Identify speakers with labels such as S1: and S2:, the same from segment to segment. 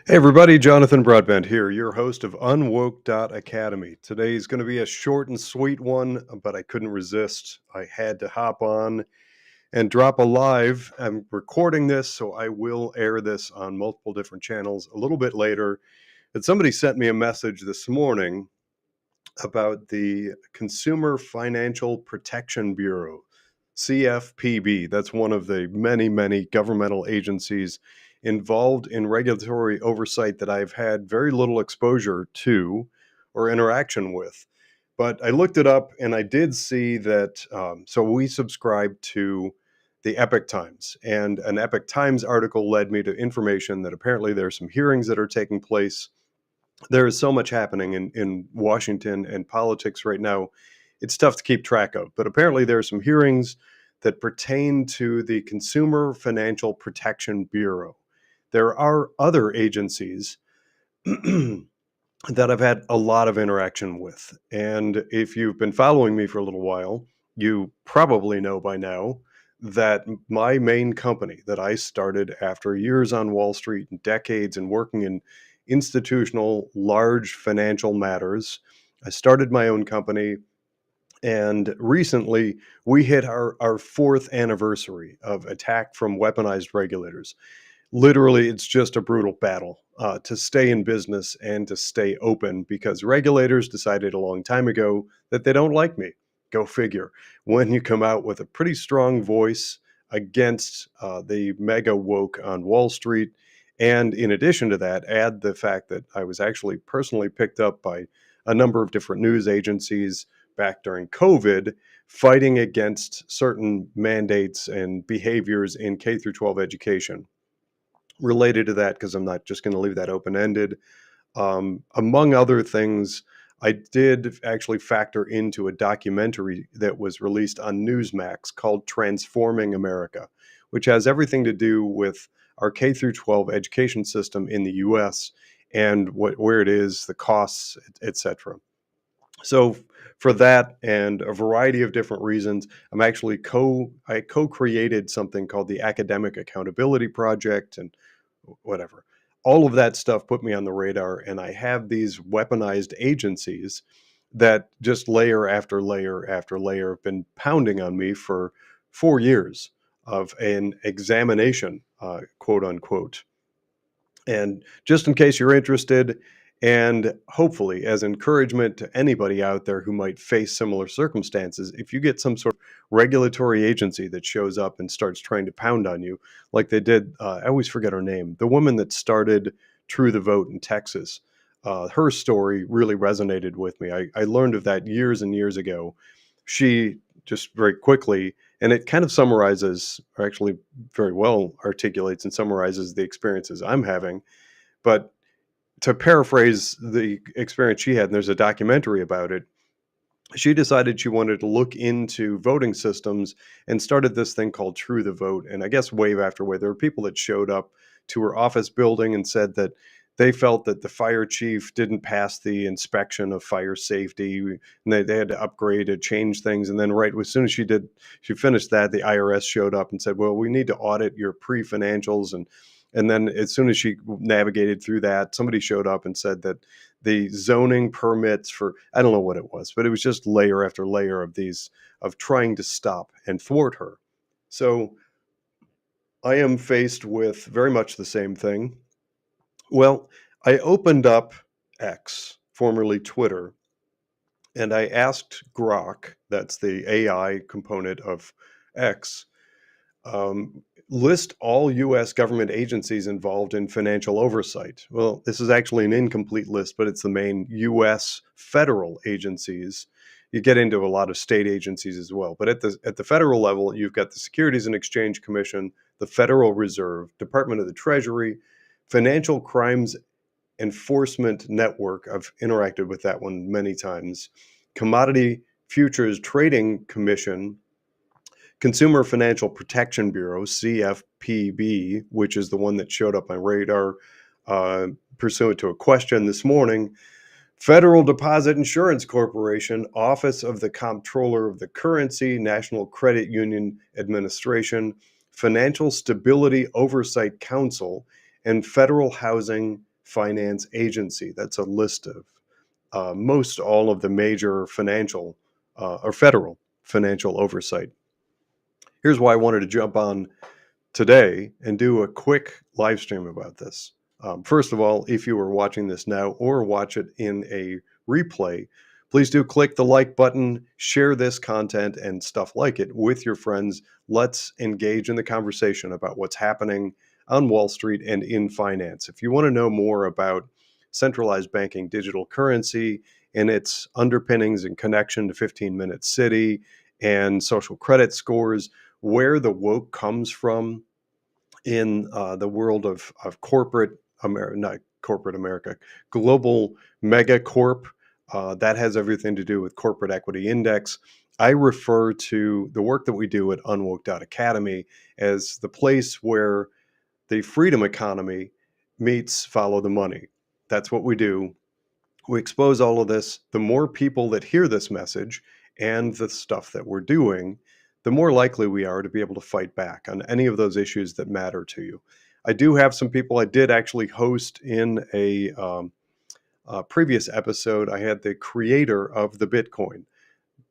S1: Hey everybody, Jonathan Broadbent here, your host of UnWoke.Academy. Today's going to be a short and sweet one, but I couldn't resist. I had to hop on and drop a live. I'm recording this, so I will air this on multiple different channels a little bit later. But somebody sent me a message this morning about the Consumer Financial Protection Bureau, CFPB. That's one of the many governmental agencies involved in regulatory oversight that I've had very little exposure to or interaction with. But I looked it up and I did see that, so we subscribe to the Epic Times, and an Epic Times article led me to information that apparently there's some hearings that are taking place. There is so much happening in Washington and politics right now. It's tough to keep track of, but apparently there are some hearings that pertain to the Consumer Financial Protection Bureau. There are other agencies that I've had a lot of interaction with. And if you've been following me for a little while, you probably know by now that my main company that I started after years on Wall Street and decades and working in institutional, large financial matters, I started my own company. And recently, we hit our fourth anniversary of attack from weaponized regulators. Literally, it's just a brutal battle to stay in business and to stay open because regulators decided a long time ago that they don't like me. Go figure. When you come out with a pretty strong voice against the mega woke on Wall Street, and in addition to that, add the fact that I was actually personally picked up by a number of different news agencies back during COVID, fighting against certain mandates and behaviors in K through 12 education. Related to that, because I'm not just going to leave that open-ended. Among other things, I did actually factor into a documentary that was released on Newsmax called Transforming America, which has everything to do with our K through 12 education system in the US and where it is, the costs, etc. So for that and a variety of different reasons, I'm actually I co-created something called the Academic Accountability Project and whatever. All of that stuff put me on the radar, and I have these weaponized agencies that just layer after layer after layer have been pounding on me for 4 years of an examination, quote unquote. And just in case you're interested, and hopefully as encouragement to anybody out there who might face similar circumstances, if you get some sort of regulatory agency that shows up and starts trying to pound on you, like they did, I always forget her name, the woman that started True the Vote in Texas, her story really resonated with me. I learned of that years and years ago. She just very quickly, and it kind of summarizes, or actually very well articulates and summarizes the experiences I'm having. But to paraphrase the experience she had, and there's a documentary about it, She decided she wanted to look into voting systems and started this thing called True the Vote. And I guess wave after wave, there were people that showed up to her office building and said that they felt that the fire chief didn't pass the inspection of fire safety, and they had to upgrade and change things. And then right as soon as she finished that, the IRS showed up and said, well, we need to audit your pre-financials. And then as soon as she navigated through that, somebody showed up and said that the zoning permits for, I don't know what it was, but it was just layer after layer of these, of trying to stop and thwart her. So I am faced with very much the same thing. Well, I opened up X, formerly Twitter, and I asked Grok, that's the AI component of X, um, list all US government agencies involved in financial oversight. Well, this is actually an incomplete list, but it's the main US federal agencies. You get into a lot of state agencies as well. But at the federal level, you've got the Securities and Exchange Commission, the Federal Reserve, Department of the Treasury, Financial Crimes Enforcement Network. I've interacted with that one many times. Commodity Futures Trading Commission, Consumer Financial Protection Bureau, CFPB, which is the one that showed up on my radar pursuant to a question this morning, Federal Deposit Insurance Corporation, Office of the Comptroller of the Currency, National Credit Union Administration, Financial Stability Oversight Council, and Federal Housing Finance Agency. That's a list of most all of the major financial or federal financial oversight. Here's why I wanted to jump on today and do a quick live stream about this. First of all, if you are watching this now or watch it in a replay, please do click the like button, share this content and stuff like it with your friends. Let's engage in the conversation about what's happening on Wall Street and in finance. If you want to know more about centralized banking, digital currency, and its underpinnings and connection to 15-minute city and social credit scores, where the woke comes from in the world of corporate America, not corporate America, global mega corp. That has everything to do with corporate equity index. I refer to the work that we do at UnWoke.Academy as the place where the freedom economy meets follow the money. That's what we do. We expose all of this. The more people that hear this message and the stuff that we're doing, the more likely we are to be able to fight back on any of those issues that matter to you. I do have some people. I did actually host in a previous episode. I had the creator of the Bitcoin,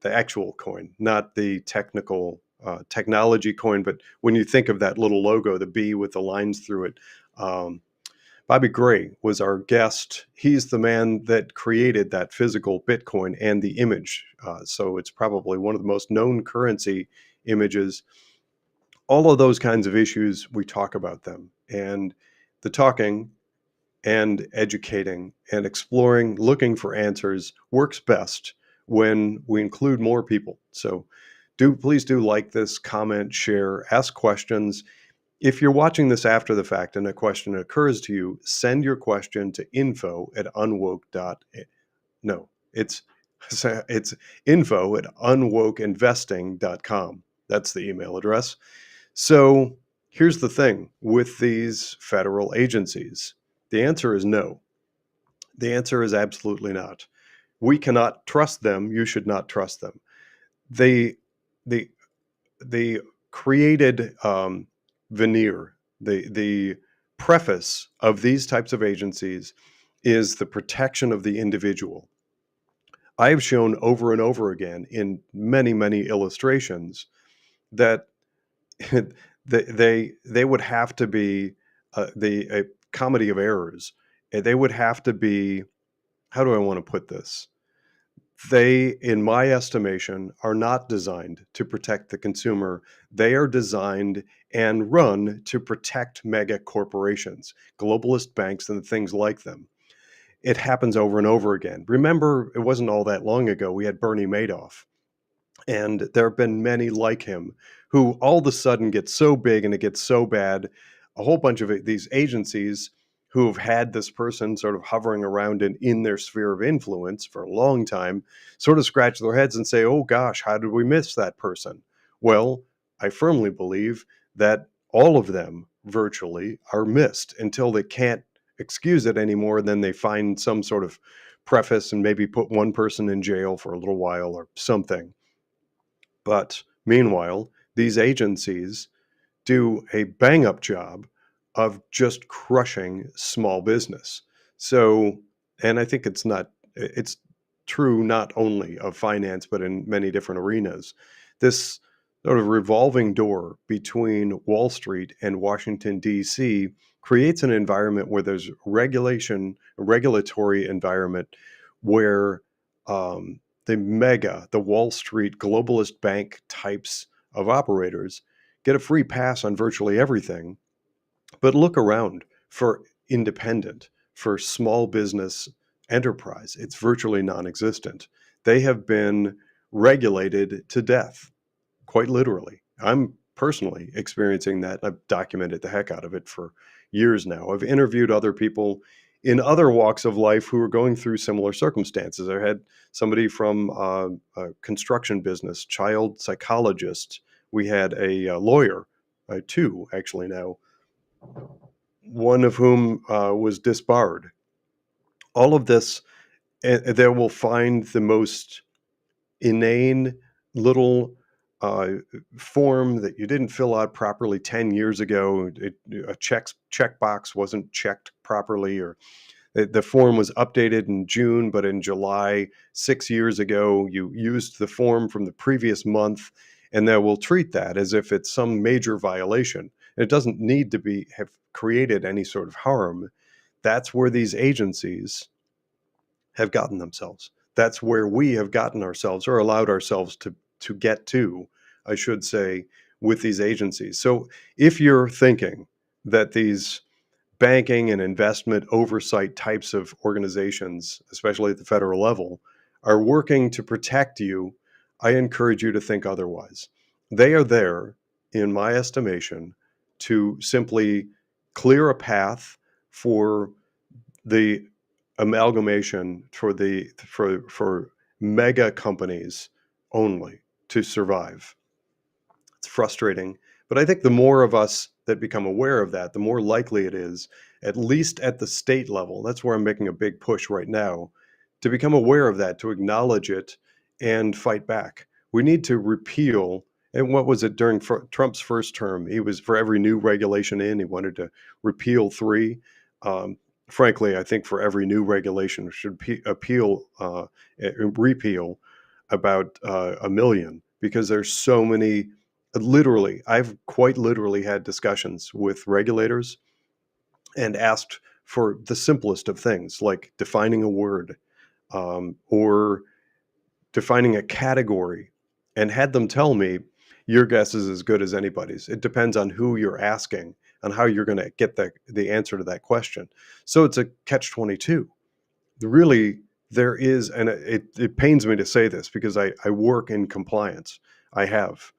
S1: the actual coin, not the technical technology coin, but when you think of that little logo, the B with the lines through it, Bobby Gray was our guest. He's the man that created that physical Bitcoin and the image. So it's probably one of the most known currency images. All of those kinds of issues, we talk about them. And the talking and educating and exploring, looking for answers works best when we include more people. So please do like this, comment, share, ask questions. If you're watching this after the fact and a question occurs to you, send your question to info@unwoke. No, it's info@unwokeinvesting.com. That's the email address. So here's the thing with these federal agencies. The answer is no. The answer is absolutely not. We cannot trust them. You should not trust them. They, the the created veneer, the preface of these types of agencies is the protection of the individual. I have shown over and over again in many, many illustrations that they would have to be a comedy of errors. They would have to be, how do I want to put this? They, in my estimation, are not designed to protect the consumer. They are designed and run to protect mega corporations, globalist banks, and things like them. It happens over and over again. Remember, it wasn't all that long ago, we had Bernie Madoff. And there have been many like him who all of a sudden get so big and it gets so bad. A whole bunch of these agencies who have had this person sort of hovering around in their sphere of influence for a long time sort of scratch their heads and say, oh gosh, how did we miss that person? Well, I firmly believe that all of them virtually are missed until they can't excuse it anymore. Then they find some sort of preface and maybe put one person in jail for a little while or something. But meanwhile, these agencies do a bang up job of just crushing small business. So, and I think it's true not only of finance, but in many different arenas. This sort of revolving door between Wall Street and Washington, D.C. creates an environment where there's a regulatory environment where the Wall Street globalist bank types of operators get a free pass on virtually everything, but look around for independent, for small business enterprise. It's virtually non existent. They have been regulated to death, quite literally. I'm personally experiencing that. I've documented the heck out of it for years now. I've interviewed other people in other walks of life who are going through similar circumstances. I had somebody from a construction business, child psychologist. We had a lawyer, two actually now, one of whom was disbarred. All of this, and they will find the most inane little uh, form that you didn't fill out properly 10 years ago. A checkbox wasn't checked properly, or the form was updated in June, but in July 6 years ago, you used the form from the previous month, and they will treat that as if it's some major violation. And it doesn't need to have created any sort of harm. That's where these agencies have gotten themselves. That's where we have gotten ourselves, or allowed ourselves to get to, I should say, with these agencies. So if you're thinking that these banking and investment oversight types of organizations, especially at the federal level, are working to protect you, I encourage you to think otherwise. They are there, in my estimation, to simply clear a path for the amalgamation for mega companies only to survive. It's frustrating, but I think the more of us that become aware of that, the more likely it is, at least at the state level, that's where I'm making a big push right now, to become aware of that, to acknowledge it and fight back. We need to repeal, and what was it during Trump's first term? He was, for every new regulation he wanted to repeal three. Um, Frankly, I think for every new regulation should repeal about a million, because there's so many. Literally, I've quite literally had discussions with regulators and asked for the simplest of things, like defining a word, or defining a category, and had them tell me, your guess is as good as anybody's. It depends on who you're asking and how you're going to get the answer to that question. So it's a catch-22. Really, there is, and it pains me to say this because I work in compliance. I have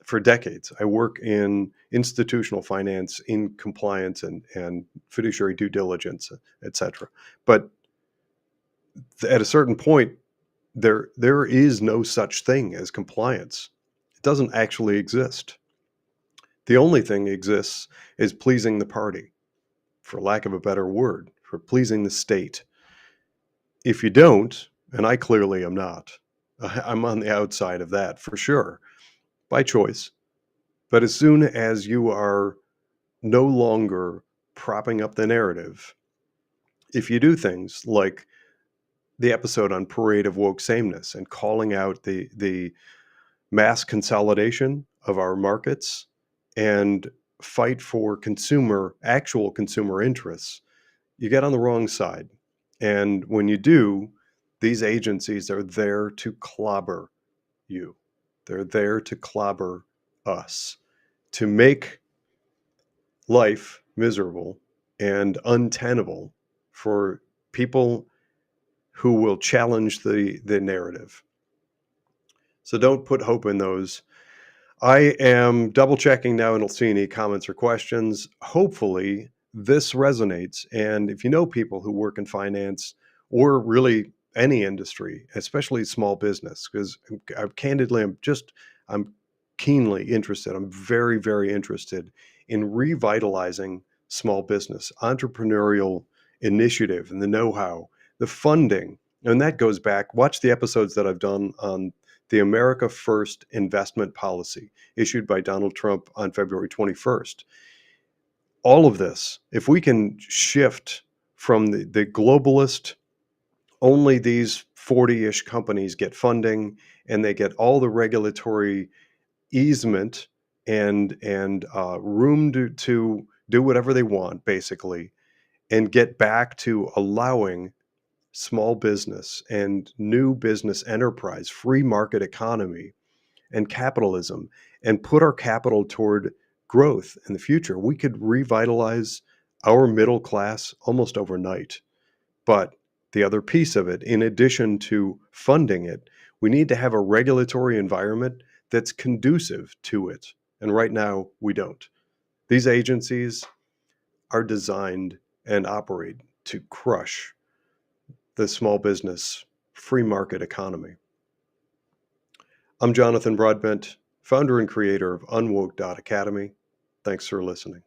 S1: for decades. I work in institutional finance, in compliance and fiduciary due diligence, et cetera. But at a certain point, there is no such thing as compliance. It doesn't actually exist. The only thing that exists is pleasing the party, for lack of a better word, for pleasing the state. If you don't, and I clearly am not, I'm on the outside of that for sure, by choice. But as soon as you are no longer propping up the narrative, if you do things like the episode on Parade of Woke Sameness and calling out the mass consolidation of our markets and fight for actual consumer interests, you get on the wrong side. And when you do, these agencies are there to clobber you. They're there to clobber us, to make life miserable and untenable for people who will challenge the narrative. So don't put hope in those. I am double checking now and I'll see any comments or questions. Hopefully this resonates, and if you know people who work in finance or really any industry, especially small business, because candidly, I'm keenly interested. I'm very, very interested in revitalizing small business, entrepreneurial initiative, and the know-how, the funding. And that goes back, watch the episodes that I've done on the America First investment policy issued by Donald Trump on February 21st. All of this, if we can shift from the globalist, only these 40-ish companies get funding and they get all the regulatory easement and room to do whatever they want, basically, and get back to allowing small business and new business enterprise, free market economy and capitalism, and put our capital toward growth in the future, we could revitalize our middle class almost overnight. But the other piece of it, in addition to funding it, we need to have a regulatory environment that's conducive to it. And right now, we don't. These agencies are designed and operate to crush the small business free market economy. I'm Jonathan Broadbent, founder and creator of UnWoke.Academy. Thanks for listening.